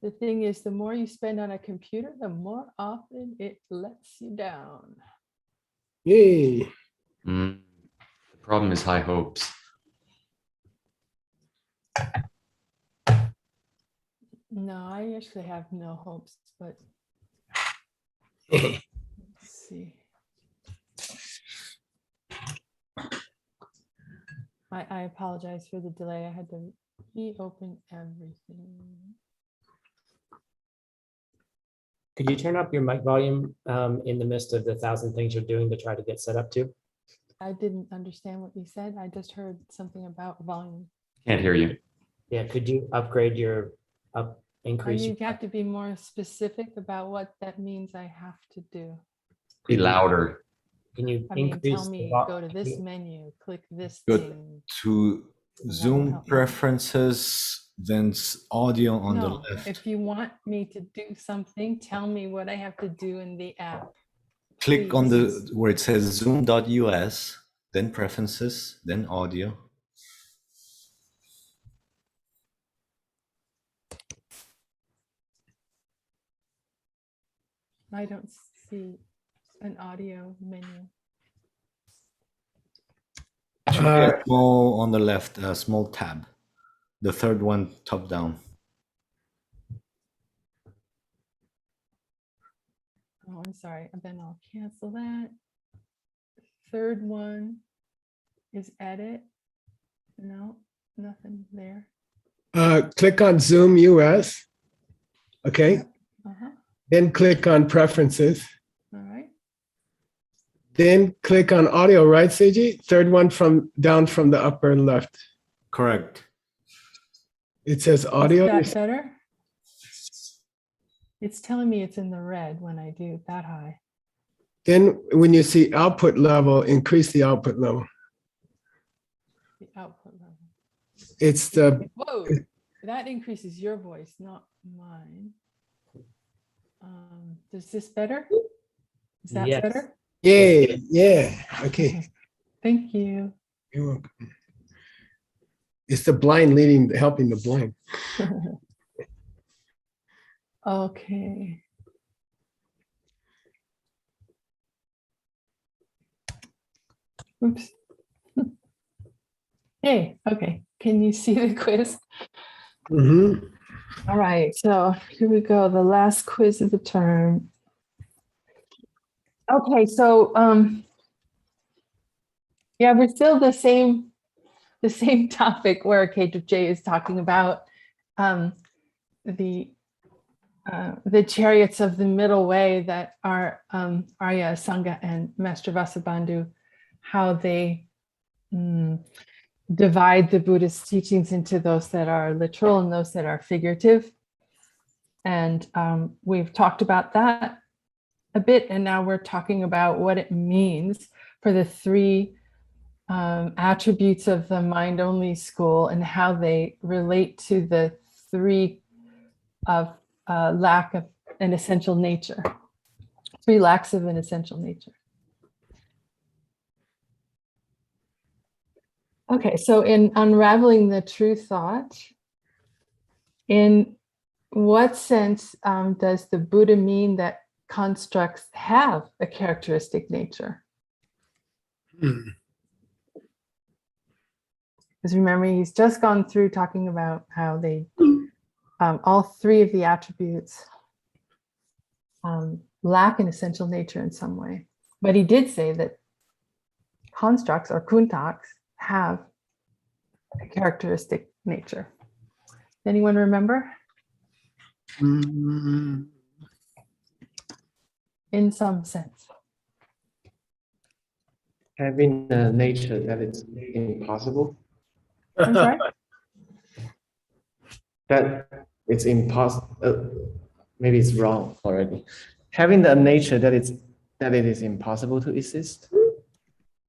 The thing is, the more you spend on a computer, the more often it lets you down. Yay. The problem is high hopes. No, I actually have no hopes, but let's see. I apologize for the delay. I had to reopen everything. Could you turn up your mic volume in the midst of the 1,000 things you're doing to try to get set up to? I didn't understand what you said. I just heard something about volume. Can't hear you. Yeah, could you upgrade your increase? You have to be more specific about what that means I have to do. Be louder. Can you I mean, increase? tell me, go to this menu, click this Go thing. to will Zoom help me. preferences, then audio on the No, left. if you want me to do something, tell me what I have to do in the app. Click on please. the where it says zoom.us, then preferences, then audio. I don't see an audio menu. Should be a small on the left, a small tab. The third one, top down. Oh, I'm sorry. And then I'll cancel that. Third one is edit. No, nothing there. Click on Zoom US. Okay. Uh-huh. Then click on preferences. All right. Then click on audio, right, Seiji? Third one from down from the upper left. Correct. It says audio. Is that better? It's telling me it's in the red when I do that high. Then when you see output level, increase the output level. The output level. It's the, Whoa, that increases your voice, not mine. Is this better? Is that Yes. better? yay, yeah, okay. Thank you. You're welcome. It's the blind leading, helping the blind. Okay. Oops. Hey, okay. Can you see the quiz? Mhm. All right, so here we go. The last quiz of the term. Okay, so yeah, we're still the same topic where K.J is talking about the chariots of the middle way that are Arya, Sangha, and Master Vasubandhu, how they divide the Buddhist teachings into those that are literal and those that are figurative. And we've talked about that a bit, and now we're talking about what it means for the three attributes of the mind-only school and how they relate to the three of lack of an essential nature, three lacks of an essential nature. Okay, so in unraveling the true thought, in what sense does the Buddha mean that constructs have a characteristic nature? Hmm. Because remember, he's just gone through talking about how they, all three of the attributes lack an essential nature in some way. But he did say that constructs or kuntaks have a characteristic nature. Anyone remember? Mm. In some sense. Having a nature that is impossible, I'm sorry? that it's impossible, maybe it's wrong already. Having a nature that it is impossible to exist?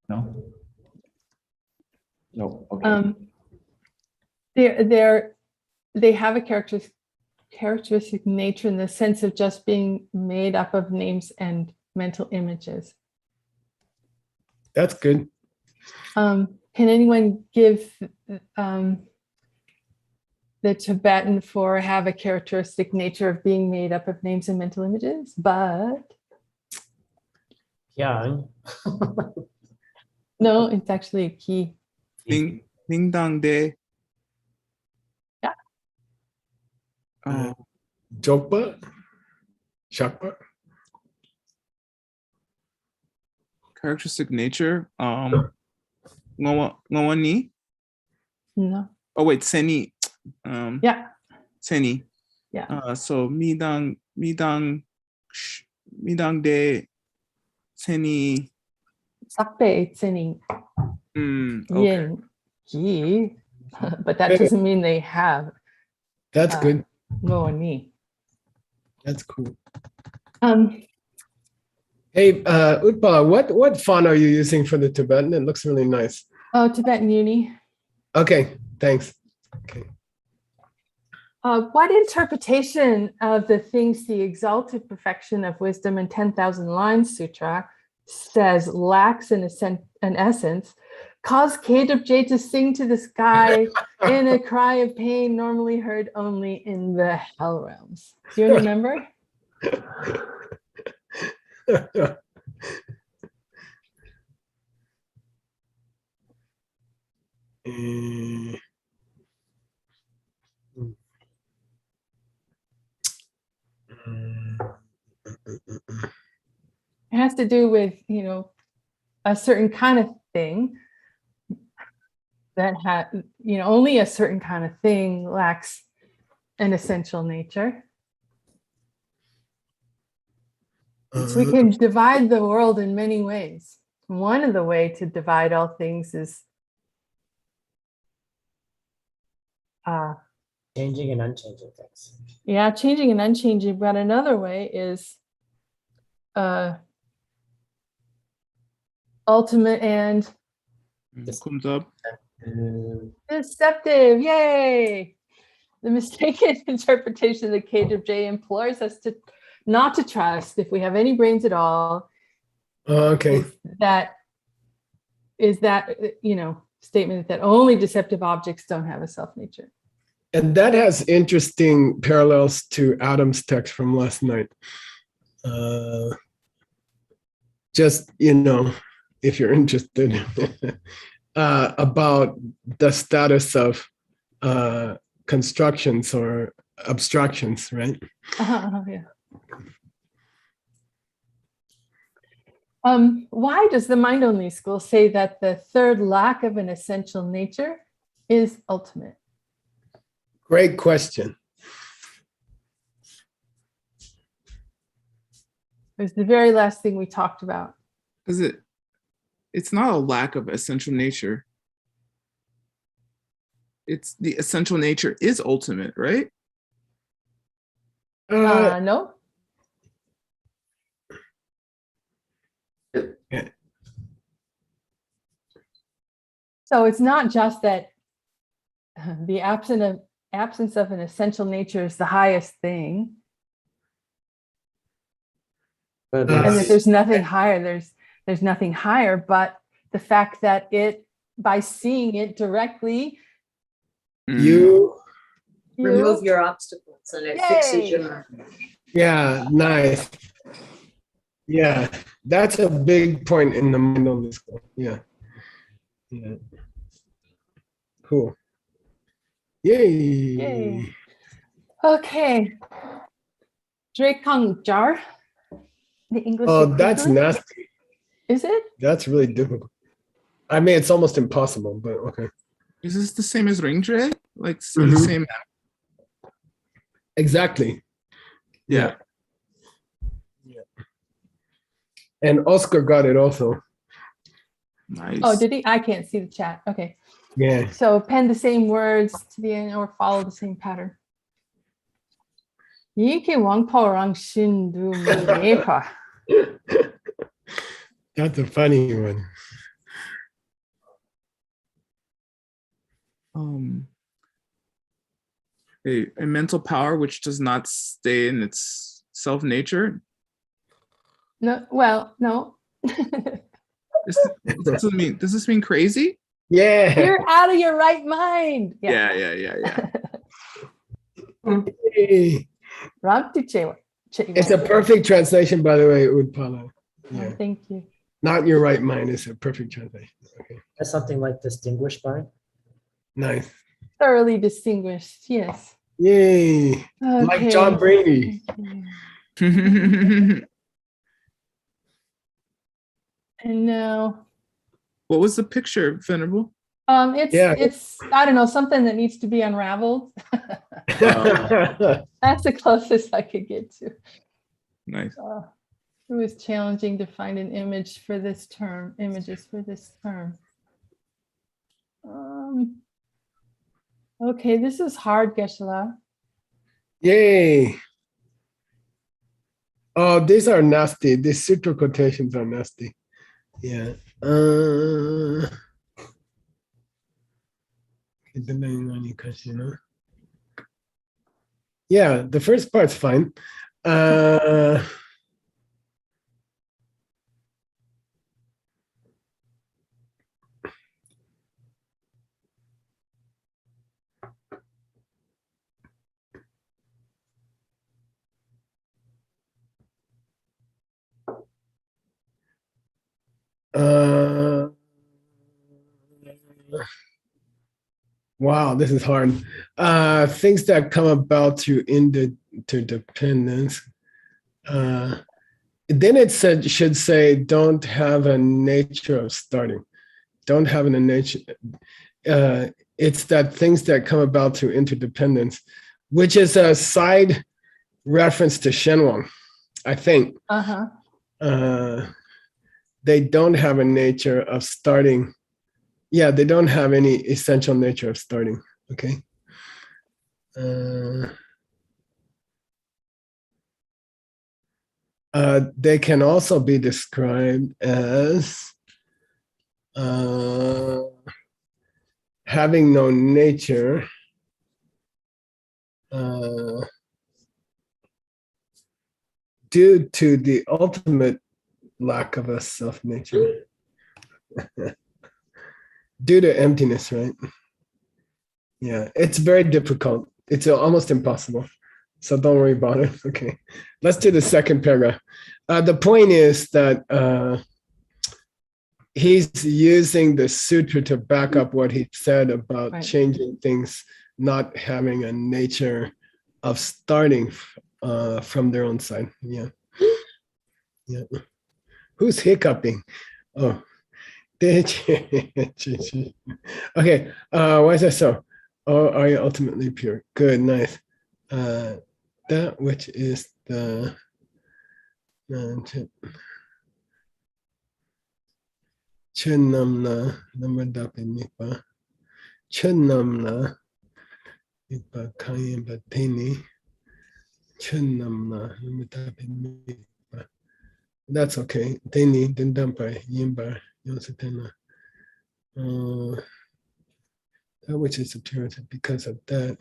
No? No, okay. They have a characteristic nature in the sense of just being made up of names and mental images. That's good. Can anyone give the the Tibetan for have a characteristic nature of being made up of names and mental images, but Yeah. no, it's actually a key. Ding dong day. Yeah. Jokpa? Shakpa? Characteristic nature. Ngawani. No. Oh wait, seni. Yeah. Seni. Yeah. So midang de seni. Sakpe tseni Okay. yin ji, but that doesn't mean they have That's good. no ni. That's cool. Um, Hey, Utpala, what font are you using for the Tibetan? It looks really nice. oh, Tibetan Uni. Okay, thanks. Okay. What interpretation of the things the exalted perfection of wisdom in 10,000 lines sutra says lacks an essence, caused Kedabje to sing to the sky in a cry of pain normally heard only in the hell realms? Do you remember? It has to do with, a certain kind of thing that had, only a certain kind of thing lacks an essential nature. We can divide the world in many ways. One of the ways to divide all things is Changing and unchanging things. yeah, changing and unchanging. But another way is ultimate and Comes up. deceptive. Yay! The mistaken interpretation of the Cage of J implores us to not to trust, if we have any brains at all, Okay. is that statement that only deceptive objects don't have a self nature. And that has interesting parallels to Adam's text from last night. Just, if you're interested, about the status of constructions or abstractions, right? Yeah. Why does the mind-only school say that the third lack of an essential nature is ultimate? Great question. It was the very last thing we talked about. Is it's not a lack of essential nature. It's the essential nature is ultimate, right? No. Yeah. So it's not just that the absence of an essential nature is the highest thing, But and that it's, there's nothing higher. There's nothing higher, but the fact that by seeing it directly, You, Remove your obstacles and it fixes your mind. yeah, nice. Yeah, that's a big point in the mind on this one. Yeah. Yeah. Cool. Yay. Yay. Okay. Drakang jar. The English. Oh, that's equivalent? nasty. Is it? That's really difficult. I mean, it's almost impossible, but okay. Is this the same as ring tray? Like the Mhm. same? Exactly. Yeah. And Oscar got it also. Nice. Oh, did he? I can't see the chat. Okay. Yeah. So append the same words to the end or follow the same pattern. That's a funny one. A mental power which does not stay in its self nature. No, well, no. Does this mean crazy? Yeah. You're out of your right mind. Yeah. Yay. Ramti Chewa. It's a perfect translation, by the way, Udpala. Yeah. Thank you. Not in your right mind. It's a perfect translation. Okay. That's something like distinguished by. Nice. Thoroughly distinguished. Yes. Yay. Like Okay. John Brady. Thank you. And now, What was the picture, Venerable? it's I don't know, something that needs to be unraveled. That's the closest I could get to. Nice. It was challenging to find an image for this term, images for this term. Okay, this is hard, Geshe-la. Yay. Oh, these are nasty. These sutra quotations are nasty. Yeah. Yeah, the first part's fine. Wow, this is hard. Things that come about to interdependence. Then it should say, don't have a nature of starting. Don't have a nature. It's that things that come about through interdependence, which is a side reference to Shenwang, I think. They don't have a nature of starting. Yeah, they don't have any essential nature of starting. Okay. They can also be described as having no nature, due to the ultimate lack of a self-nature. Due to emptiness, right? Yeah, it's very difficult. It's almost impossible. So don't worry about it. Okay, let's do the second paragraph. The point is that he's using the sutra to back up what he said about changing things, not having a nature of starting from their own side. Yeah. Yeah. Who's hiccuping? Oh. Okay, why is that so? Oh, are you ultimately pure? Good, nice. That which is the Chunamna Namadapi Nipa Chunamna Nipa Kayan Batini Chunamna Namadapi Nipa. That's okay. Deni Dindampa Yimba Yosatena. That which is appearance because of that.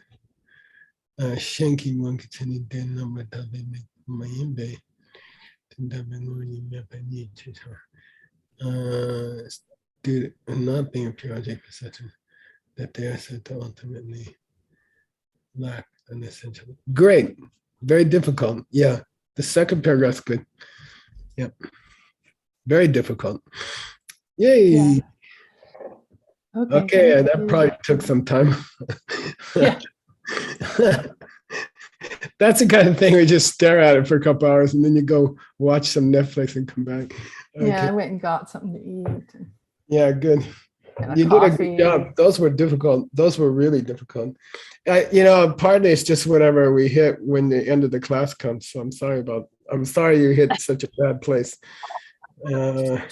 Shanky Wankatini Den Namadabi Mayimbe. Due not being a pure object perception, that they are said to ultimately lack an essential. Great, very difficult. Yeah, the second paragraph's good. Yep, very difficult. Yay. Yeah. Okay, that probably took some time. Yeah. That's the kind of thing we just stare at it for a couple hours and then you go watch some Netflix and come back. Okay. Yeah, I went and got something to eat. Yeah, good. You did a good job. Those were difficult. Those were really difficult. Partly it's just whatever we hit when the end of the class comes. So I'm sorry you hit such a bad place. Okay,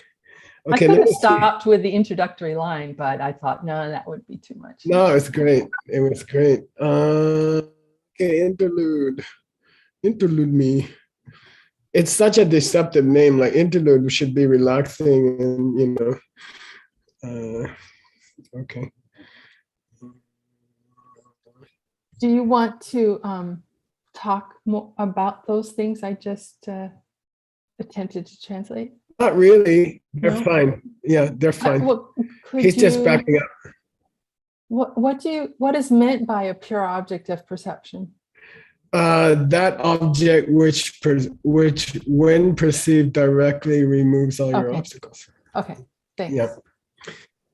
I could have stopped with the introductory line, but I thought, no, that would be too much. No, it's great. It was great. Okay, interlude. Interlude me. It's such a deceptive name. Like interlude should be relaxing and okay. Do you want to talk more about those things I just attempted to translate? Not really. They're fine. Yeah, they're fine. He's just backing up. What is meant by a pure object of perception? That object which when perceived directly removes all your Okay. obstacles. Okay, thanks. Yeah.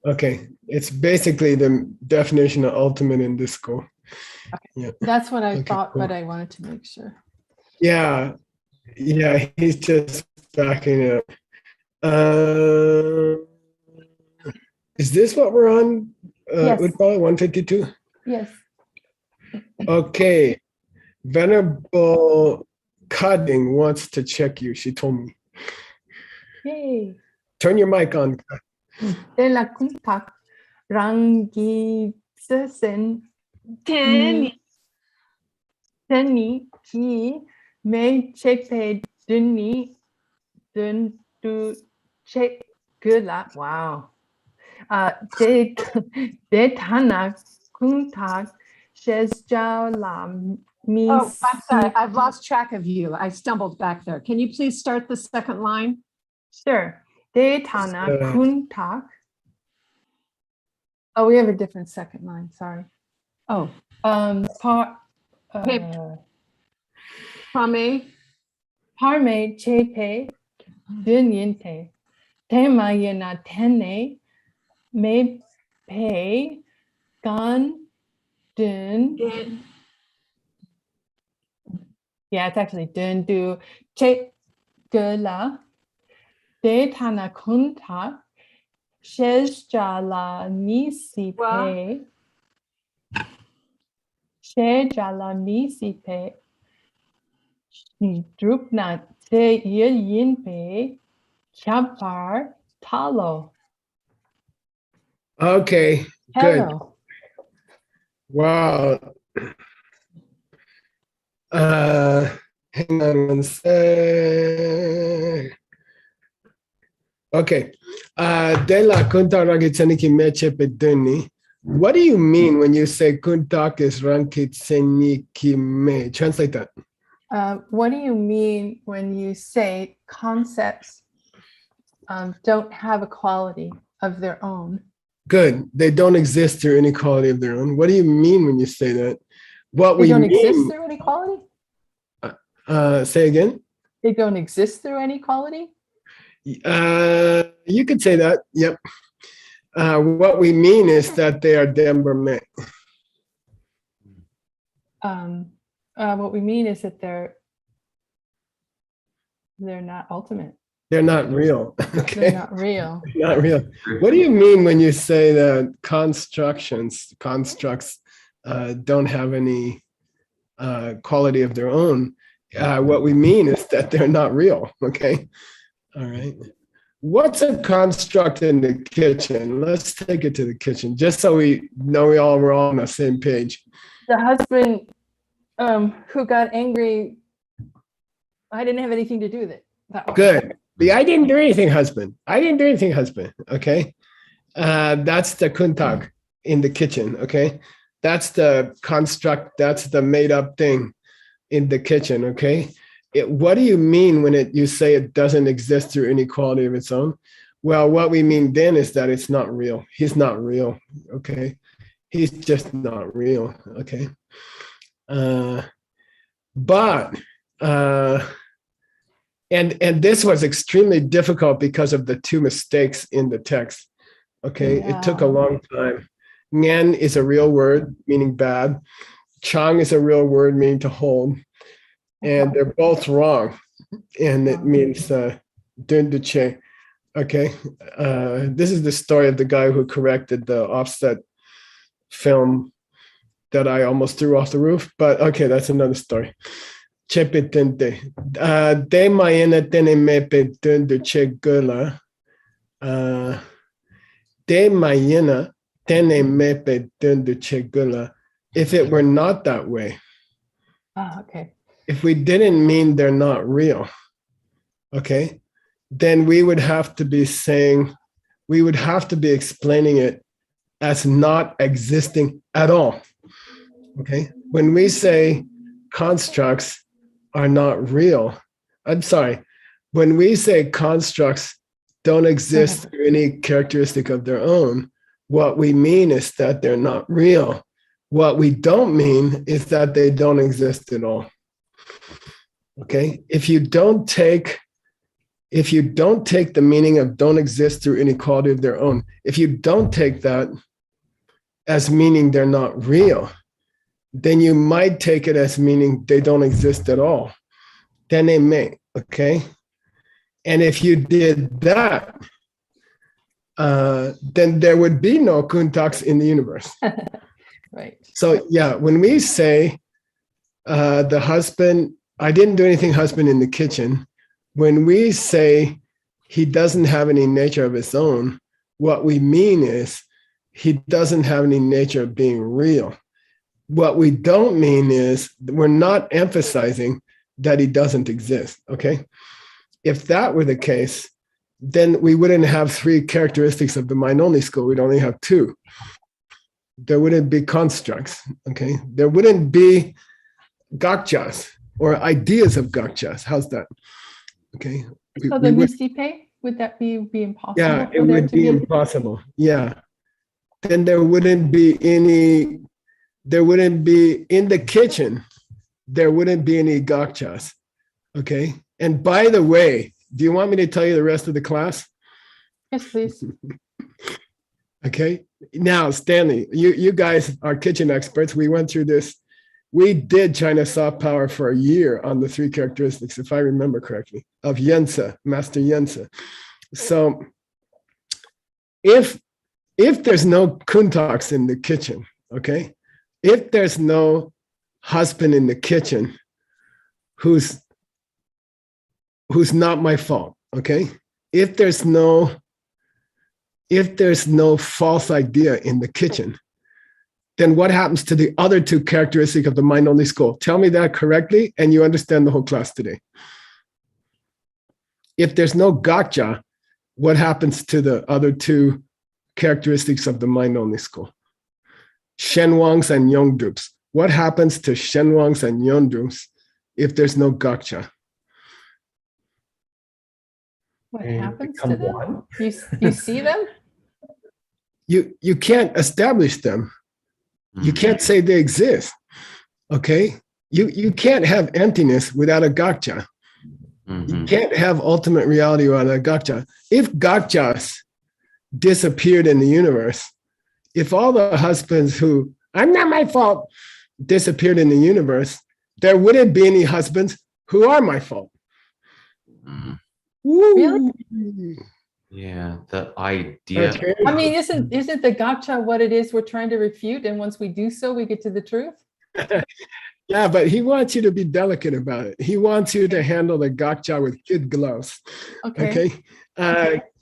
Okay. It's basically the definition of ultimate in this school. Yeah. That's what I Okay, thought, cool. but I wanted to make sure. Yeah. Yeah. He's just backing it up. Is this what we're on? Yes. Utpal 152? Yes. Okay. Venerable Cutting wants to check you. She told me. Yay. Turn your mic on. De la kuntak rangi sen teni ki me chepe duni dun du che gula. Wow. De tana kuntak shes la mi. Oh, I'm sorry. I've lost track of you. I stumbled back there. Can you please start the second line? Sure. De tana kuntak. Oh, we have a different second line. Sorry. Oh, Prame. Parme chepe dunyente tema yena tene me pe gan dun. Yeah, it's actually dun du che gula de tana kunta shejala nisi pe shejala nisi pe drupna te yin pe champar talo. Okay. Good. Hello. Wow. Hang on one sec. Okay. De la kunta rangitseniki meche peduni. What do you mean when you say kuntak is rangitseniki me? Translate that. What do you mean when you say concepts don't have a quality of their own? Good. They don't exist through any quality of their own. What do you mean when you say that? What They we don't mean, exist through any quality? say again? They don't exist through any quality? You could say that. Yep. What we mean is that they are Denvermen. What we mean is that they're not ultimate. They're not real. Okay. They're not real. Not real. What do you mean when you say that constructs don't have any quality of their own? What we mean is that they're not real. Okay. All right. What's a construct in the kitchen? Let's take it to the kitchen, just so we know we're all on the same page. The husband who got angry, I didn't have anything to do with it. That one. Good. The I didn't do anything, husband. I didn't do anything, husband. Okay. That's the kuntak in the kitchen. Okay. That's the construct. That's the made up thing in the kitchen. Okay. What do you mean when you say it doesn't exist through any quality of its own? Well, what we mean then is that it's not real. He's not real. Okay. He's just not real. Okay. And this was extremely difficult because of the two mistakes in the text. Okay, Yeah. It took a long time. Ngen is a real word meaning bad. Chang is a real word meaning to hold. And they're both wrong. And it means dun du che. Okay, this is the story of the guy who corrected the offset film that I almost threw off the roof. But okay, that's another story. Chepetente. De maena tene mepe dun du che gula. De maena tene mepe dun du che gula. If it were not that way, Okay. if we didn't mean they're not real, okay, then we would have to be explaining it as not existing at all. Okay. When we say constructs are not real, I'm sorry, when we say constructs don't exist through any characteristic of their own, what we mean is that they're not real. What we don't mean is that they don't exist at all. Okay? If you don't take the meaning of don't exist through inequality of their own, if you don't take that as meaning they're not real, then you might take it as meaning they don't exist at all. Then they may, okay? And if you did that, then there would be no kuntaks in the universe. Right. So yeah, when we say the husband, I didn't do anything husband in the kitchen, when we say he doesn't have any nature of his own, what we mean is he doesn't have any nature of being real. What we don't mean is we're not emphasizing that he doesn't exist, okay? If that were the case, then we wouldn't have 3 characteristics of the mind-only school. We'd only have 2. There wouldn't be constructs, okay? There wouldn't be gakchas or ideas of gakchas. How's that? Okay. So the mustipe, would that be impossible? Yeah, for it there would to be impossible. Yeah. Then there wouldn't be in the kitchen, there wouldn't be any gakchas. Okay. And by the way, do you want me to tell you the rest of the class? Yes, please. Okay. Now, Stanley, you guys are kitchen experts. We went through this. We did China soft power for a year on the 3 characteristics, if I remember correctly, of Yensa, Master Yensa. So if there's no kuntaks in the kitchen, okay, if there's no husband in the kitchen who's not my fault, okay, if there's no false idea in the kitchen, then what happens to the other 2 characteristics of the mind-only school? Tell me that correctly, and you understand the whole class today. If there's no gakcha, what happens to the other 2 characteristics of the mind-only school? Shenwangs and Yongdrups. What happens to Shenwangs and Yongdrups if there's no gakcha? What They happens to become them? one. You see them? You can't establish them. You can't say they exist. Okay? You can't have emptiness without a gakcha. You can't have ultimate reality without a gakcha. If gakchas disappeared in the universe, if all the husbands who, I'm not my fault, disappeared in the universe, there wouldn't be any husbands who are my fault. Really? Yeah, the idea. Okay. I mean, isn't the gotcha what it is we're trying to refute? And once we do so, we get to the truth? Yeah, but he wants you to be delicate about it. He wants you to handle the gotcha with kid gloves. Okay.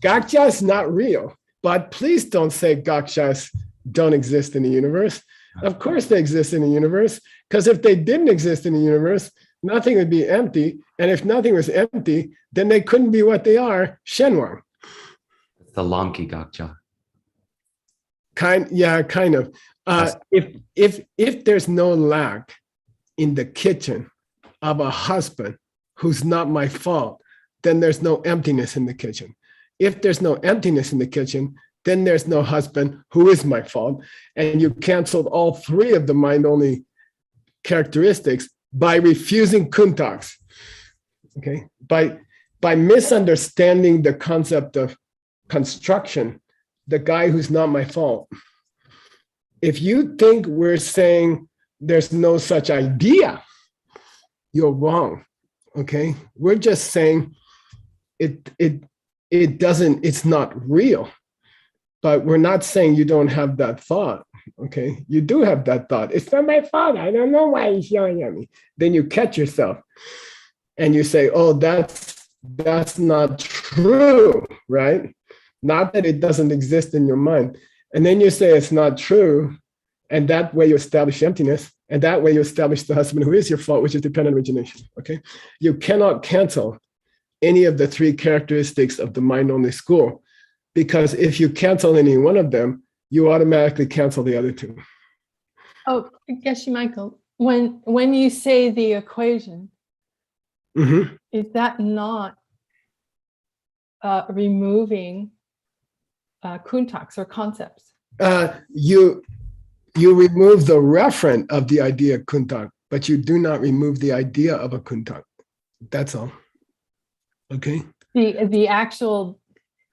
Gotcha is not real, but please don't say gotchas don't exist in the universe. Of course they exist in the universe, because if they didn't exist in the universe, nothing would be empty. And if nothing was empty, then they couldn't be what they are, Shenwang. The Lanki Gakcha. Kind of. If there's no lack in the kitchen of a husband who's not my fault, then there's no emptiness in the kitchen. If there's no emptiness in the kitchen, then there's no husband who is my fault. And you canceled all 3 of the mind-only characteristics by refusing kuntaks. Okay, by misunderstanding the concept of construction, the guy who's not my fault. If you think we're saying there's no such idea, you're wrong. Okay, we're just saying it's not real, but we're not saying you don't have that thought. Okay, you do have that thought. It's not my fault. I don't know why he's yelling at me. Then you catch yourself and you say, oh, that's not true, right? Not that it doesn't exist in your mind. And then you say it's not true. And that way you establish emptiness. And that way you establish the husband who is your fault, which is dependent origination. Okay. You cannot cancel any of the 3 characteristics of the mind-only school, because if you cancel any one of them, you automatically cancel the other 2. Oh, Geshe Michael, when you say the equation, is that not removing kuntaks or concepts? you remove the referent of the idea kuntak, but you do not remove the idea of a kuntak. That's all. Okay. The actual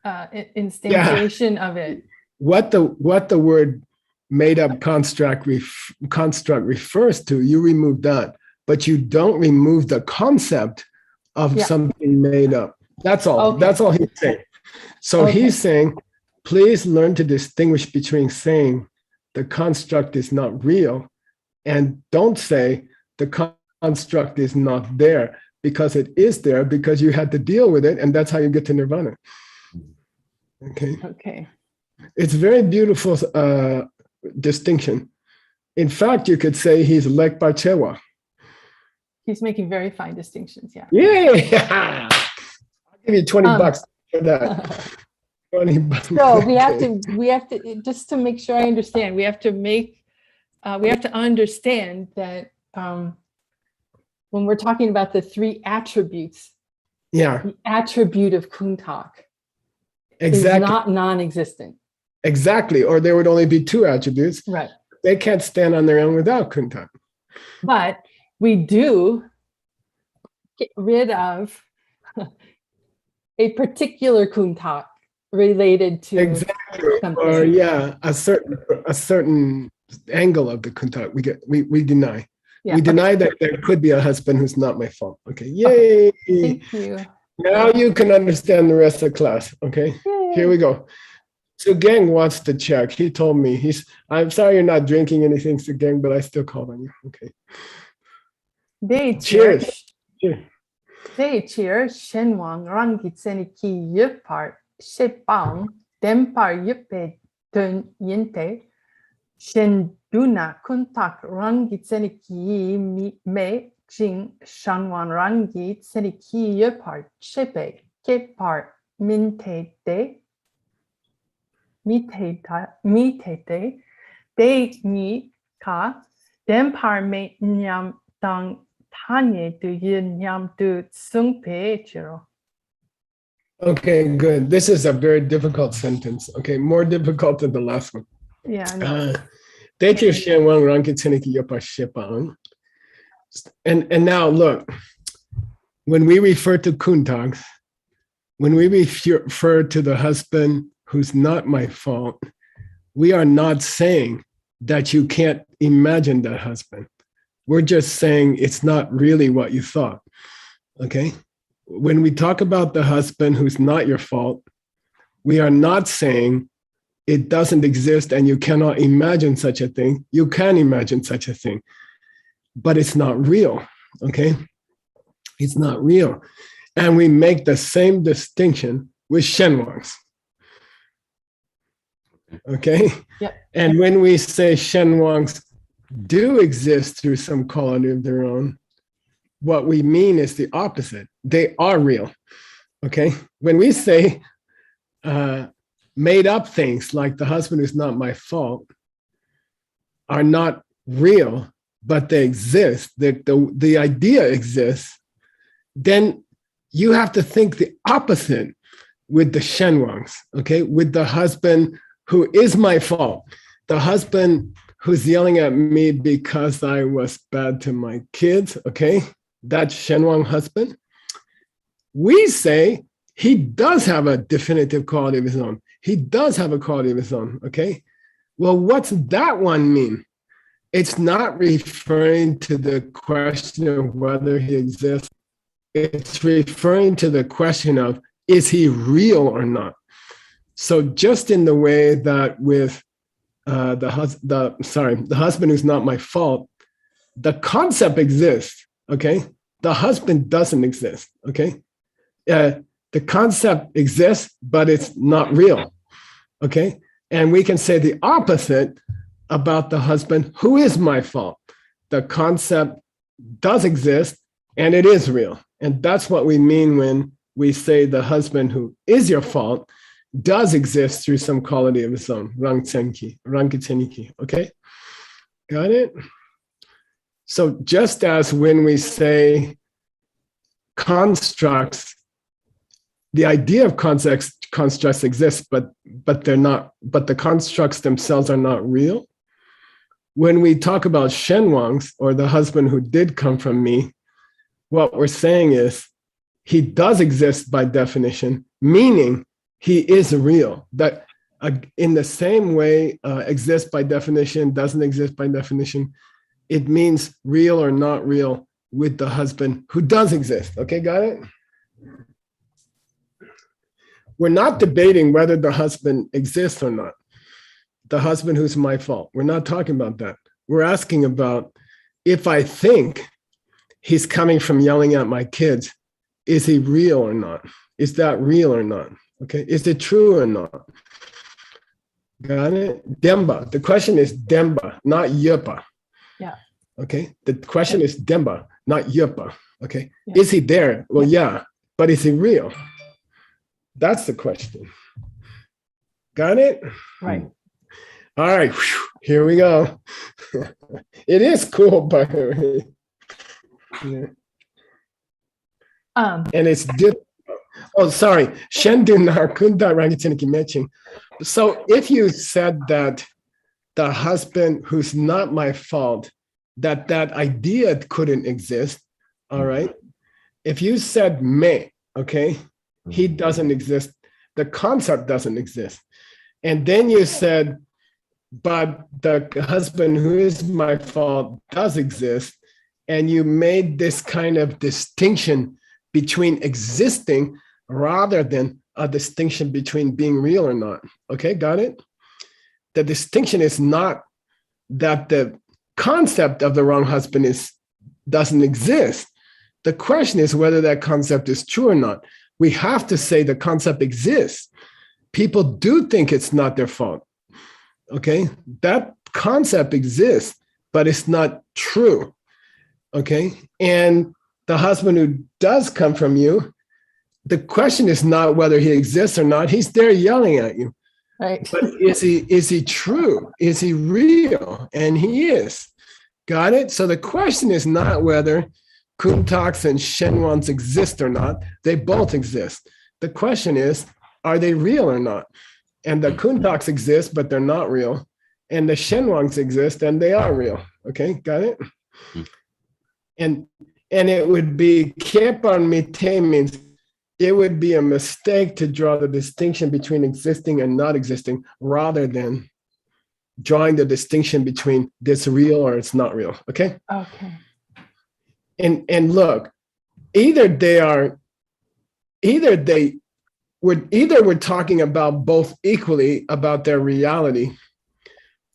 instantiation of it. What the word made up construct refers to, you remove that, but you don't remove the concept of something made up. That's all. Okay. That's all he's saying. So he's saying, please learn to distinguish between saying the construct is not real and don't say the construct is not there, because it is there, because you had to deal with it, and that's how you get to nirvana. Okay. Okay. It's very beautiful distinction. In fact, you could say he's Lek Chewa. He's making very fine distinctions. Yeah. Yeah. I'll give you 20 bucks for that. 20 bucks. So we have to, just to make sure I understand, we have to understand that when we're talking about the three attributes, the attribute of kuntak is not non-existent. Exactly. Or there would only be two attributes. Right. They can't stand on their own without kuntak. But we do get rid of a particular kuntak related to something. Or a certain angle of the kuntak we deny. Yeah, we deny that there could be a husband who's not my fault. Okay. Yay. Thank you. Now you can understand the rest of the class. Okay. Yay. Here we go. So Gang wants to check. He told me, I'm sorry you're not drinking anything, so Gang, but I still called on you. Okay. Cheers. Cheers. Shenwang rangi tseni ki yupar shepang dempar yupe dun yinte shenduna kuntak rangi tseni ki me jing shanwan rangi tseni ki yupar shepe kepar minte de mitete de ni ka dempar me nyam dang tanye du yin nyam du sung pe chiro. Okay, good. This is a very difficult sentence. Okay, more difficult than the last one. Yeah. And now look, when we refer to kuntaks, when we refer to the husband who's not my fault, we are not saying that you can't imagine that husband. We're just saying it's not really what you thought. Okay? When we talk about the husband who's not your fault, we are not saying it doesn't exist and you cannot imagine such a thing. You can imagine such a thing, but it's not real. Okay? It's not real. And we make the same distinction with shenwangs. Okay? Yep. And when we say shenwangs do exist through some quality of their own, what we mean is the opposite. They are real. Okay? When we say made up things like the husband is not my fault are not real, but they exist, the idea exists, then you have to think the opposite with the shenwangs, okay? With the husband who is my fault, the husband who's yelling at me because I was bad to my kids, okay? That shenwang husband. We say he does have a definitive quality of his own. He does have a quality of his own, okay? Well, what's that one mean? It's not referring to the question of whether he exists. It's referring to the question of, is he real or not? So just in the way that with the husband who's not my fault, the concept exists, okay? The husband doesn't exist, okay? The concept exists, but it's not real, okay? And we can say the opposite about the husband who is my fault. The concept does exist and it is real. And that's what we mean when we say the husband who is your fault does exist through some quality of his own, rangiteniki, okay? Got it? So just as when we say constructs, the idea of constructs exists, but they're not, but the constructs themselves are not real. when we talk about Shenwangs, or the husband who did come from me, what we're saying is he does exist by definition, meaning he is real. That in the same way, exists by definition, doesn't exist by definition, it means real or not real with the husband who does exist. Okay, got it? We're not debating whether the husband exists or not. The husband who's my fault. We're not talking about that. We're asking about, if I think he's coming from yelling at my kids, is he real or not? Is that real or not? Okay, is it true or not? Got it? Demba. The question is Demba, not Yepa. Yeah. Okay, the question is Demba, not Yepa. Okay, Yeah. Is he there? Well, yeah, but is he real? That's the question. Got it? Right. All right, whew, here we go. It is cool, by the way. Yeah. And it's oh, sorry. Shendunar kunda rangiteniki meching. So if you said that the husband who's not my fault, that idea couldn't exist, all right? If you said me, okay, he doesn't exist, the concept doesn't exist. And then you said, but the husband who is my fault does exist, and you made this kind of distinction between existing rather than a distinction between being real or not. Okay, got it? The distinction is not that the concept of the wrong husband doesn't exist. The question is whether that concept is true or not. We have to say the concept exists. People do think it's not their fault. Okay, that concept exists, but it's not true. Okay, and the husband who does come from you, the question is not whether he exists or not. He's there yelling at you. Right. But is he true? Is he real? And he is. Got it? So the question is not whether Kuntaks and Shenwans exist or not. They both exist. The question is, are they real or not? And the Kuntaks exist, but they're not real. And the Shenwangs exist, and they are real. Okay, got it? And it would be Kepan Mite means it would be a mistake to draw the distinction between existing and not existing rather than drawing the distinction between this real or it's not real. Okay? Okay. And look, either we're talking about both equally about their reality,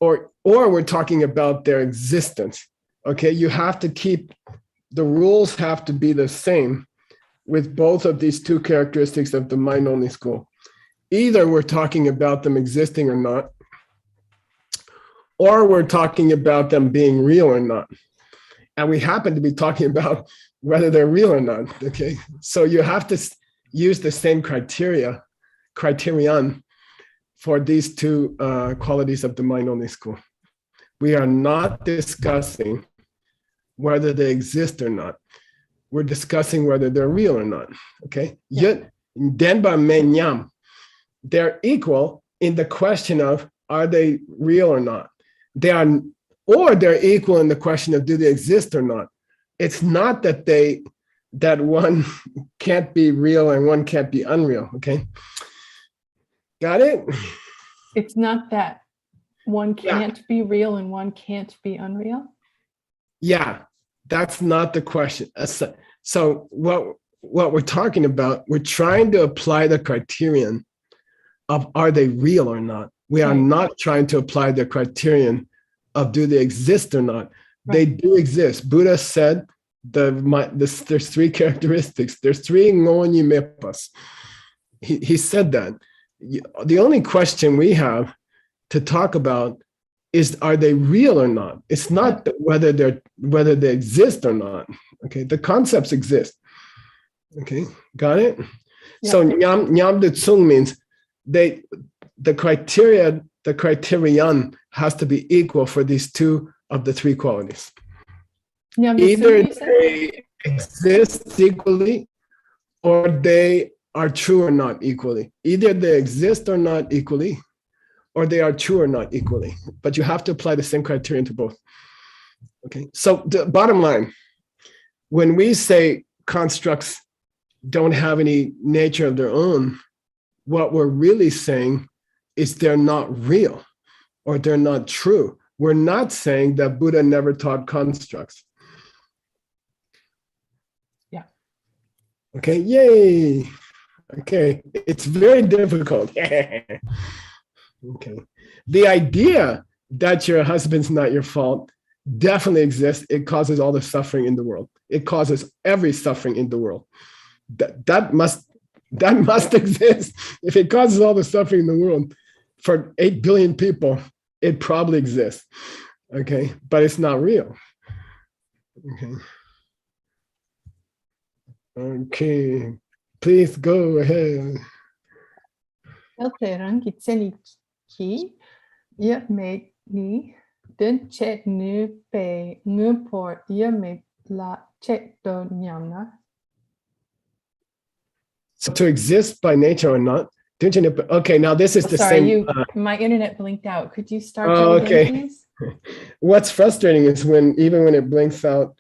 or we're talking about their existence. Okay, you have to keep the rules have to be the same with both of these two characteristics of the mind-only school. Either we're talking about them existing or not, or we're talking about them being real or not. And we happen to be talking about whether they're real or not. Okay, so you have to use the same criterion for these two qualities of the mind-only school. We are not discussing whether they exist or not. We're discussing whether they're real or not. Okay. Yet, denba menyam, they're equal in the question of are they real or not? They're equal in the question of do they exist or not. It's not that one can't be real and one can't be unreal. Okay. Got it? It's not that one can't be real and one can't be unreal. Yeah, that's not the question. So what we're talking about, we're trying to apply the criterion of are they real or not. We are not trying to apply the criterion of do they exist or not. Right. They do exist. Buddha said there's three characteristics. There's three ngonyi mepas. He said that. The only question we have to talk about is are they real or not? It's not whether they exist or not. Okay, the concepts exist. Okay, got it? Yeah. So nyam de tsung means the criterion has to be equal for these two of the three qualities. Either they exist equally or they are true or not equally. Either they exist or not equally, or they are true or not equally. But you have to apply the same criterion to both. Okay, so the bottom line, when we say constructs don't have any nature of their own, what we're really saying is they're not real or they're not true. We're not saying that Buddha never taught constructs. Yeah. Okay, yay. Okay, it's very difficult. Okay. The idea that your husband's not your fault definitely exists. It causes all the suffering in the world. It causes every suffering in the world. That must exist. If it causes all the suffering in the world for 8 billion people, it probably exists. Okay, but it's not real. Okay. Okay, please go ahead. Elteran gitseni ki ye me ni den chet nu pe nu por ye me la chet do nyamna. So to exist by nature or not, okay, now this is the Sorry, same. My internet blinked out. Could you start Oh, that again, okay. please? What's frustrating is even when it blinks out,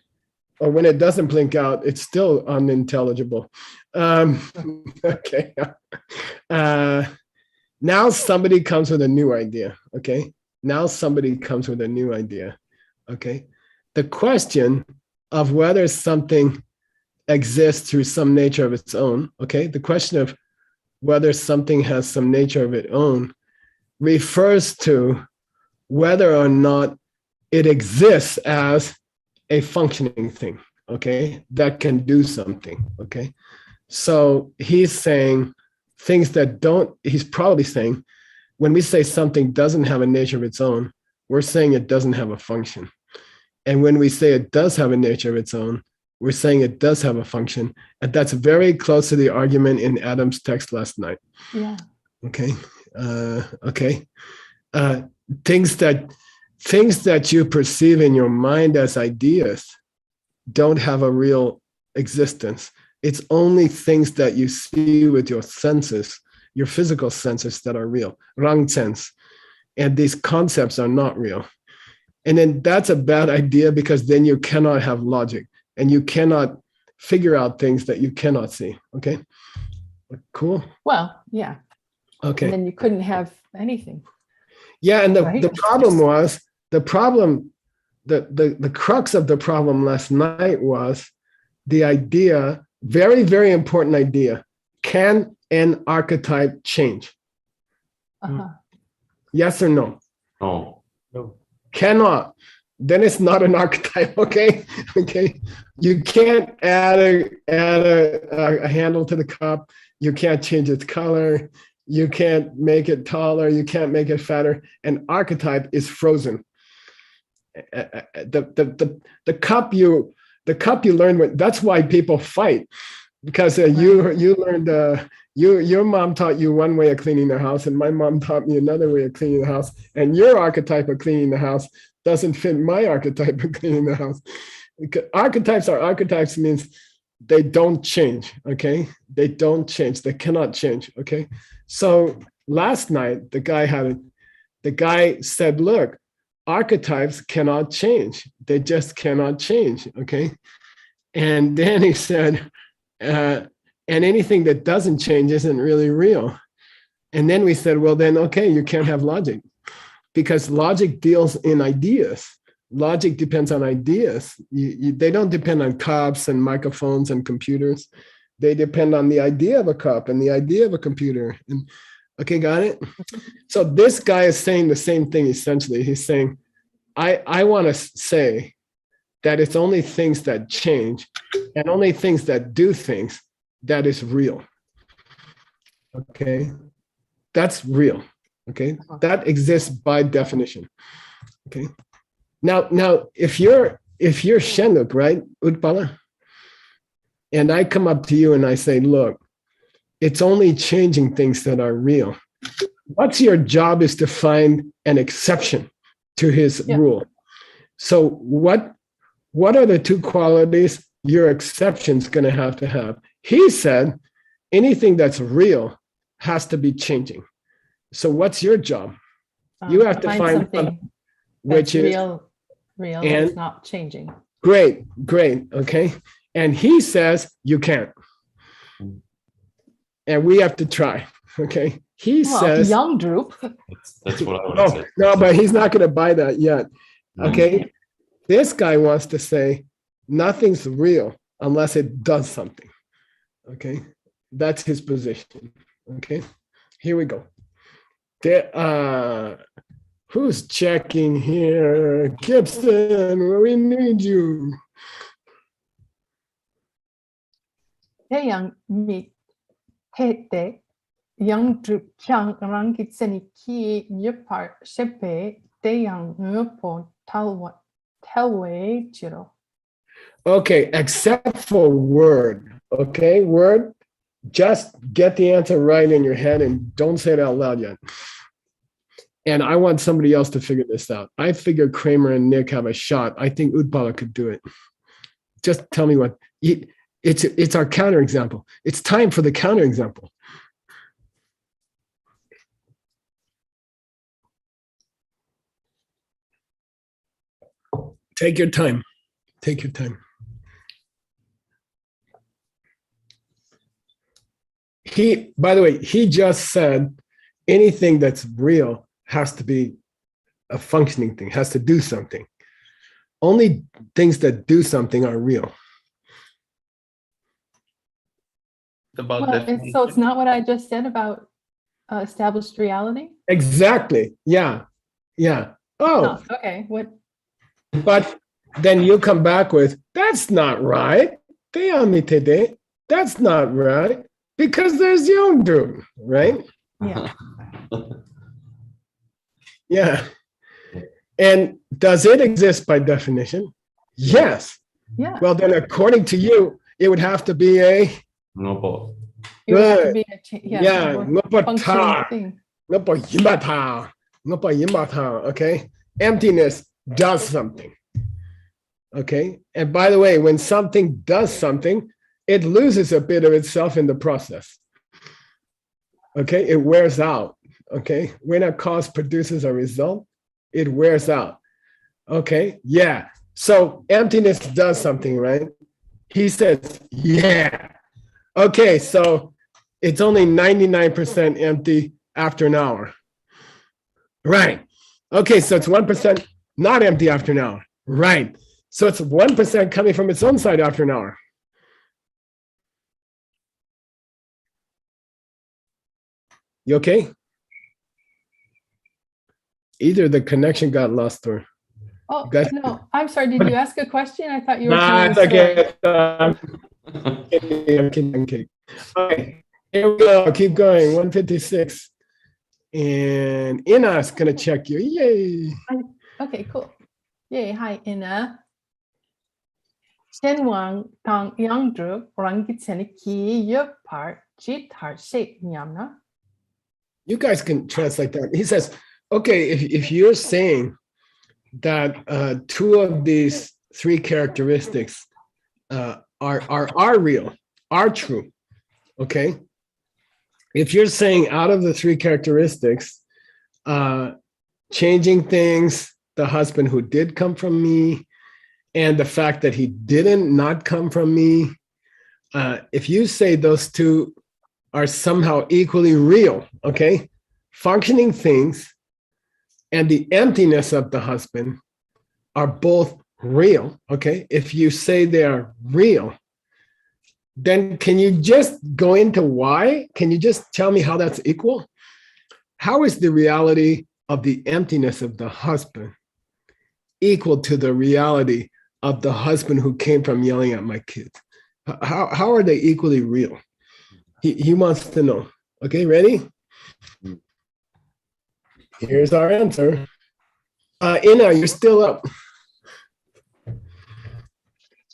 or when it doesn't blink out, it's still unintelligible. Okay. Now somebody comes with a new idea. Okay. Now somebody comes with a new idea. Okay. The question of whether something exists through some nature of its own. Okay. The question of whether something has some nature of its own refers to whether or not it exists as a functioning thing, okay, that can do something, okay? So he's saying things that don't, he's probably saying, when we say something doesn't have a nature of its own, we're saying it doesn't have a function. And when we say it does have a nature of its own, we're saying it does have a function. And that's very close to the argument in Adam's text last night. Yeah. Okay. Okay. Things that you perceive in your mind as ideas don't have a real existence. It's only things that you see with your senses, your physical senses, that are real, rang sense. And these concepts are not real. And then that's a bad idea, because then you cannot have logic and you cannot figure out things that you cannot see. Okay. Cool. Well, yeah. Okay. And then you couldn't have anything. Yeah, and the Right? problem was, the crux of the problem last night was the idea, very, very important idea, can an archetype change? Uh-huh. Yes or no? Oh, No. Cannot. Then it's not an archetype, okay? Okay. You can't add a handle to the cup. You can't change its color. You can't make it taller. You can't make it fatter. An archetype is frozen. The cup you learned with, that's why people fight, because you learned your mom taught you one way of cleaning the house, and my mom taught me another way of cleaning the house, and your archetype of cleaning the house doesn't fit my archetype of cleaning the house. Archetypes are archetypes, means they don't change. Okay, they don't change. They cannot change. Okay, so last night the guy said, look, archetypes cannot change. They just cannot change. Okay, and then he said, and anything that doesn't change isn't really real. And then we said, well, then, okay, you can't have logic, because logic deals in ideas. Logic depends on ideas. They don't depend on cups and microphones and computers. They depend on the idea of a cup and the idea of a computer. And okay, got it? So this guy is saying the same thing, essentially. He's saying, I want to say that it's only things that change and only things that do things that is real. Okay, that's real. Okay, that exists by definition. Okay, now if you're Shenuk, right, Utpala, and I come up to you and I say, look, it's only changing things that are real. What's your job is to find an exception to his rule. So what are the two qualities your exception's going to have? He said anything that's real has to be changing. So what's your job? You have to find something which that's is real and- that's not changing. great. Okay. And he says you can't. And we have to try. Okay. He Well, says, young Droop. That's what I would have no, said. no, but he's not going to buy that yet. No. Okay. This guy wants to say nothing's real unless it does something. Okay. That's his position. Okay. Here we go. Who's checking here? Gibson, we need you. 태양 및 해대 영주 창랑 기세니키 옆할 셰페 태양 의포 탈웨 지로. Okay, except for word. Okay, word. Just get the answer right in your head and don't say it out loud yet. And I want somebody else to figure this out. I figure Kramer and Nick have a shot. I think Utpala could do it. Just tell me what. It's our counterexample. It's time for the counterexample. Take your time. Take your time. By the way, he just said anything that's real has to be a functioning thing, has to do something. Only things that do something are real. So it's not what I just said about established reality? Exactly. Yeah. Oh, No. Okay. What? but then you come back with, that's not right. That's not right. Because there's Yongdu, right? Yeah. Yeah. And does it exist by definition? Yes. Yeah. Well, then according to you, it would have to be a No, but It would have to right. be Yeah, more functioning thing. Okay. Emptiness does something. Okay. And by the way, when something does something, it loses a bit of itself in the process. Okay. It wears out. Okay. When a cause produces a result, it wears out. Okay. Yeah. So emptiness does something, right? He says, yeah. Okay. So it's only 99% empty after an hour. Right. Okay. So it's 1% not empty after an hour. Right. So it's 1% coming from its own side after an hour. You okay? Either the connection got lost or. Oh, guys- no, I'm sorry. Did you ask a question? I thought you were Nah, telling it's a story. okay. I'm kidding. Okay, here we go. Keep going. 156. And Ina's gonna check you. Yay. Okay, cool. Yay, hi, Ina. Shenwang Tang Yangdru Rangitseni Ki Yopar Jit Har Shake Nyamna. You guys can translate that. He says, okay, if you're saying that two of these three characteristics are real, are true, okay? If you're saying out of the three characteristics, changing things, the husband who did come from me, and the fact that he didn't not come from me, if you say those two are somehow equally real, okay? Functioning things and the emptiness of the husband are both real, okay? If you say they are real, then can you just go into why? Can you just tell me how that's equal? How is the reality of the emptiness of the husband equal to the reality of the husband who came from yelling at my kids? How are they equally real? He wants to know. Okay, ready? Here's our answer. Ina, you're still up.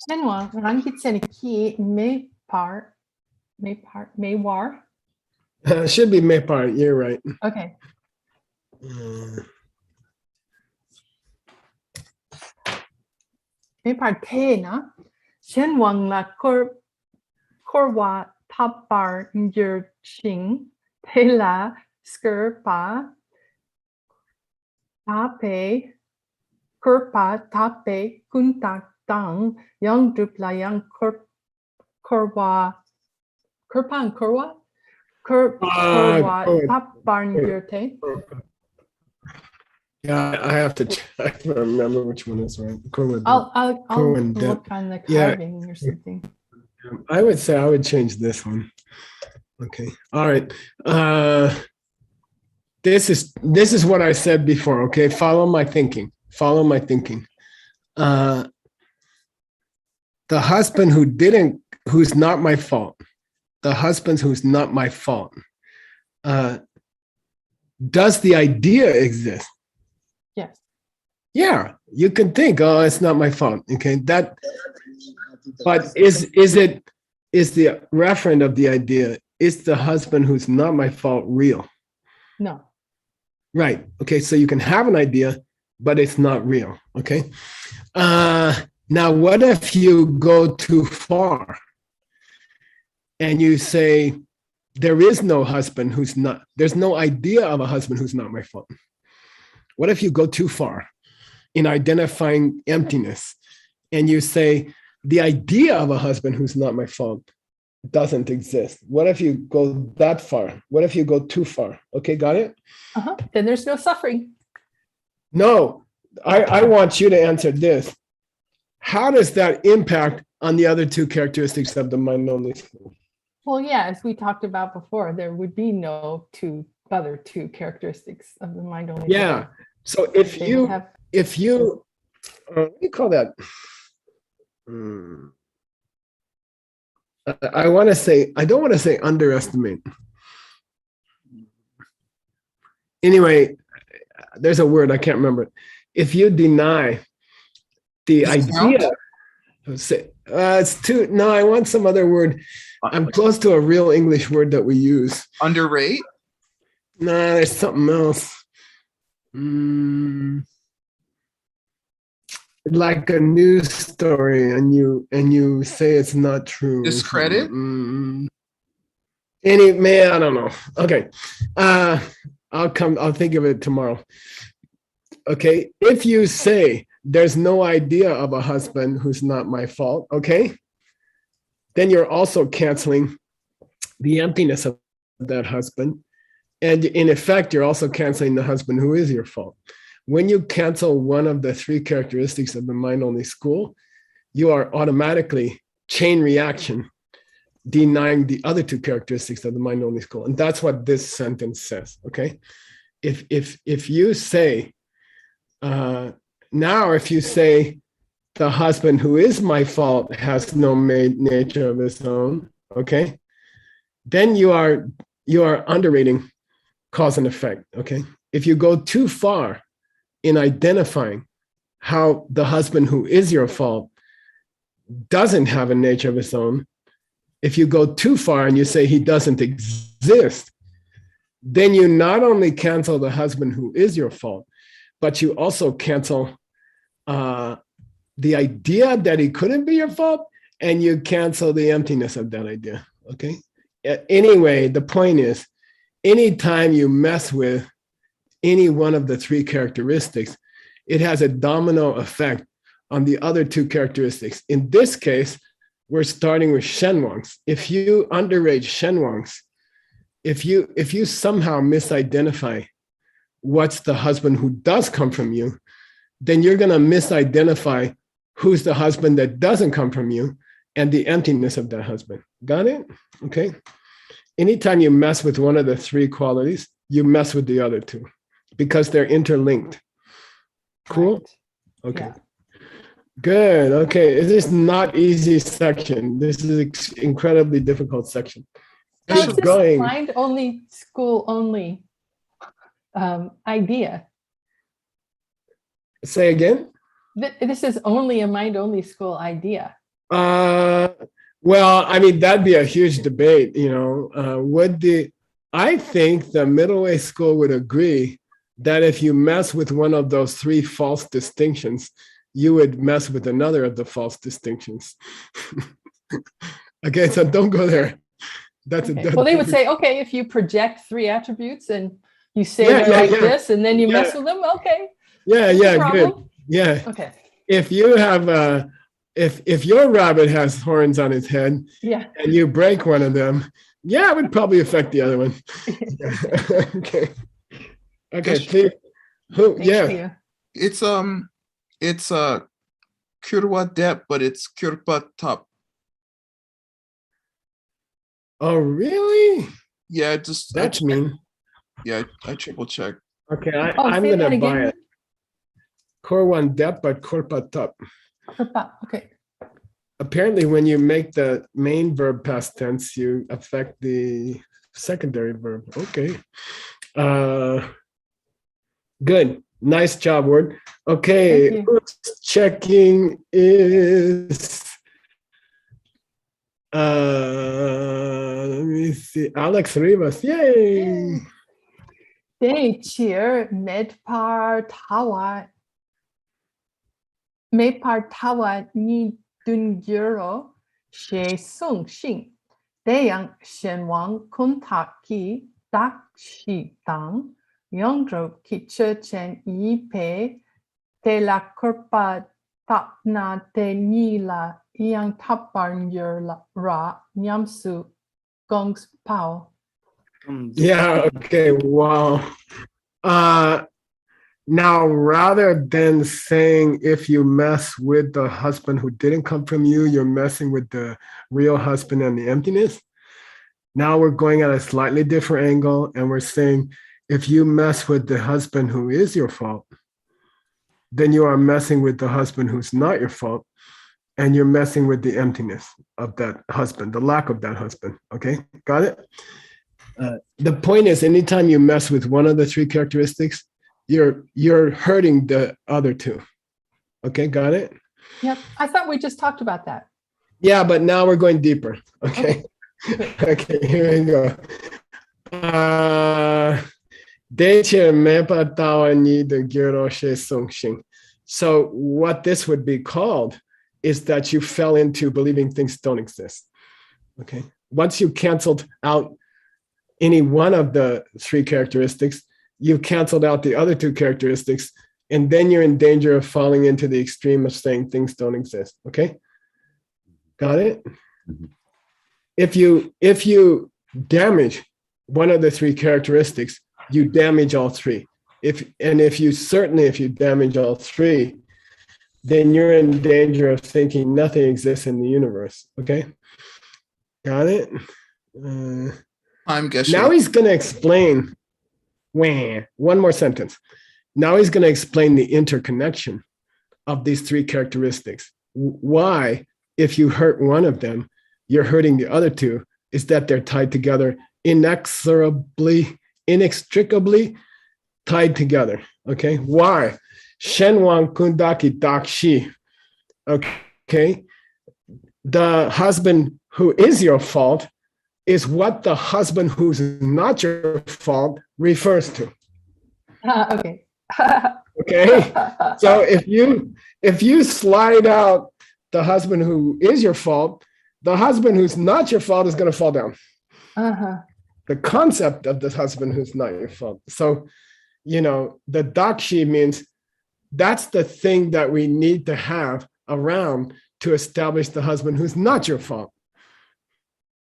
Shenwang Rangitseni Ki Mewar. Should be Mepar, you're right. Okay. Mepar Tena. Shenwang La Korwa Tapar Njur Ching Tela Skurpa tape, kurpa, tape, kuntak, dang, yang dupla, yang kurwa, kurpan, kurwa, kurwa, taparn yurte. Yeah, I have to remember which one is right. I'll Kurwa, look on the yeah. carving or something. I would say I would change this one. Okay. All right. This is what I said before. Okay. Follow my thinking. Follow my thinking. The husband who's not my fault. The husband who's not my fault. Does the idea exist? Yes. Yeah. You can think, oh, it's not my fault. Okay. But is the referent of the idea, is the husband who's not my fault real? No. Right. Okay. So you can have an idea, but it's not real. Okay. Now, what if you go too far and you say, there is no husband who's not, there's no idea of a husband who's not my fault? What if you go too far in identifying emptiness and you say, the idea of a husband who's not my fault doesn't exist? What if you go that far? What if you go too far? Okay, got it? Then there's no suffering. No, I want you to answer this. How does that impact on the other two characteristics of the mind-only school? Well, yeah, as we talked about before, there would be no other two characteristics of the mind-only. Yeah. So if you what do you call that? I don't want to say underestimate. Anyway, there's a word, I can't remember it. If you deny the idea, I want some other word. I'm close to a real English word that we use. Underrate? Nah, there's something else. Like a news story, and you say it's not true. Discredit? I don't know. Okay. I'll think of it tomorrow. Okay. If you say there's no idea of a husband who's not my fault, okay, then you're also canceling the emptiness of that husband. And in effect, you're also canceling the husband who is your fault. When you cancel one of the three characteristics of the mind-only school, you are automatically chain reaction, denying the other two characteristics of the mind-only school. And that's what this sentence says, okay? If you say, if you say the husband who is my fault has no nature of his own, okay? Then you are underrating cause and effect, okay? If you go too far in identifying how the husband who is your fault doesn't have a nature of his own, if you go too far and you say he doesn't exist, then you not only cancel the husband who is your fault, but you also cancel the idea that he couldn't be your fault, and you cancel the emptiness of that idea, okay? Anyway, the point is, anytime you mess with any one of the three characteristics, it has a domino effect on the other two characteristics. In this case, we're starting with shenwangs. If you underrate shenwangs, if you somehow misidentify what's the husband who does come from you, then you're going to misidentify who's the husband that doesn't come from you and the emptiness of that husband. Got it? Okay. Anytime you mess with one of the three qualities, you mess with the other two because they're interlinked. Cool? Right. Okay. Yeah. Good. Okay. This is not easy section. This is incredibly difficult section. Now, Keep is this going. mind-only school only idea? Say again? This is only a mind-only school idea. Well, I mean, that'd be a huge debate, you know. I think the middle way school would agree that if you mess with one of those three false distinctions, you would mess with another of the false distinctions. Okay, so don't go there. Okay. Well, they would say, okay, if you project three attributes and you say they're like this, and then you mess with them, okay. Yeah, Is there a yeah, good. problem? Yeah. Okay. If you have if your rabbit has horns on his head Yeah. and you break one of them, yeah, it would probably affect the other one. Okay. Okay, Yes. please. Who? Thank Yeah. you. It's Kurwa depth, but it's Kurpa top. Oh, really? Yeah, just That's mean. I triple check. Okay, Oh, I'm say that gonna buy again. it. Korwan dep, but korpa top. Okay. Apparently, when you make the main verb past tense, you affect the secondary verb. Okay. Good. Nice job, word. Okay. Thank you. Who's checking is let me see. Alex Rivas. Yay. Day cheer me par tawa ni dun gyuro she sung xing. Deyang shen wang kun tak ki dak shi tang. Yongdro ki chen yi pe de la kurpa tap na te ni la yang tapar la ra nyamsu gongs pao. Yeah, okay. Wow. Now, rather than saying if you mess with the husband who didn't come from you, you're messing with the real husband and the emptiness. Now we're going at a slightly different angle and we're saying if you mess with the husband who is your fault, then you are messing with the husband who's not your fault. And you're messing with the emptiness of that husband, the lack of that husband. Okay, got it? The point is, anytime you mess with one of the three characteristics, you're hurting the other two. Okay, got it? Yep. I thought we just talked about that. Yeah, but now we're going deeper. Okay. Okay, here we go. So what this would be called is that you fell into believing things don't exist. Okay. Once you canceled out any one of the three characteristics, you've canceled out the other two characteristics, and then you're in danger of falling into the extreme of saying things don't exist. Okay? Got it? Mhm. If you damage one of the three characteristics, you damage all three. If you damage all three, then you're in danger of thinking nothing exists in the universe. Okay? Got it? I'm guessing. Now he's going to explain. One more sentence. Now he's going to explain the interconnection of these three characteristics. Why, if you hurt one of them, you're hurting the other two, is that they're tied together, inextricably tied together. Okay, why? Shenwang kundaki dakshi. Okay, the husband who is your fault is what the husband who's not your fault refers to. Okay. Okay. So if you slide out the husband who is your fault, the husband who's not your fault is going to fall down. Uh-huh. The concept of the husband who's not your fault. So, the dakshi means that's the thing that we need to have around to establish the husband who's not your fault.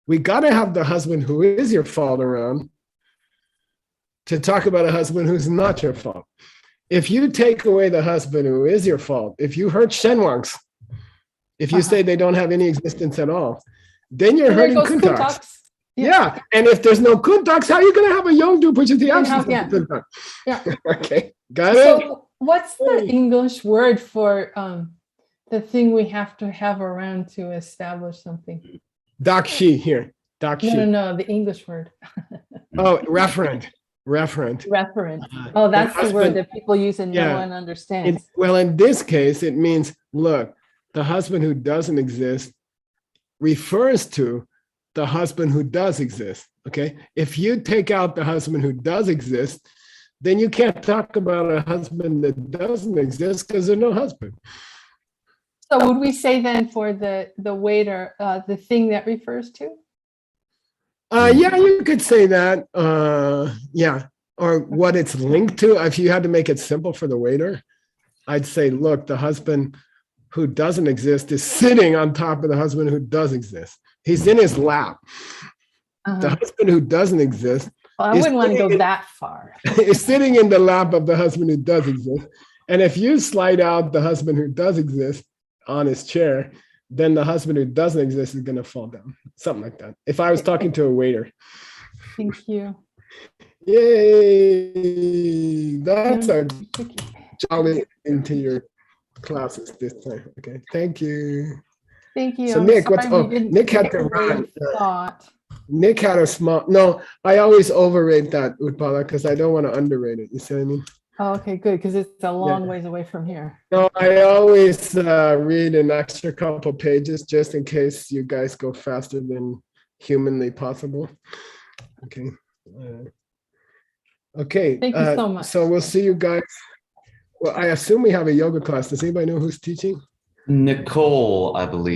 We got to have the husband who is your fault around to talk about a husband who's not your fault. If you take away the husband who is your fault, if you hurt Shenwangs, if you say they don't have any existence at all, then you're hurting Kuntaks. Yeah. And if there's no Kuntaks, how are you going to have a Yongdu, which is the absence of the Kuntak? Yeah. Okay. Got it? So what's the English word for the thing we have to have around to establish something? Dakshi here. Dakshi. No, the English word. Oh, referent. Referent. Oh, that's the word that people use and no one understands. Well, in this case, it means, look, the husband who doesn't exist refers to the husband who does exist. Okay. If you take out the husband who does exist, then you can't talk about a husband that doesn't exist because there's no husband. So would we say then for the waiter, the thing that refers to? Yeah, you could say that. Yeah. Or what it's linked to. If you had to make it simple for the waiter, I'd say, look, the husband who doesn't exist is sitting on top of the husband who does exist. He's in his lap. The husband who doesn't exist Well, I wouldn't want to go that far. is sitting in the lap of the husband who does exist. And if you slide out the husband who does exist on his chair, then the husband who doesn't exist is going to fall down. Something like that. If I was talking to a waiter. Thank you. Yay! That's a jolly into your classes this time. Okay, thank you. Thank you. So I'm Nick, what's sorry we didn't Nick had get to the way run. you thought. Nick had a small. No, I always overrate that, Utpala, because I don't want to underrate it. You see what I mean? Oh, okay, good, because it's a long ways away from here. No, I always read an extra couple pages just in case you guys go faster than humanly possible. Okay. Okay. Thank you so much. So we'll see you guys. Well, I assume we have a yoga class. Does anybody know who's teaching? Nicole, I believe.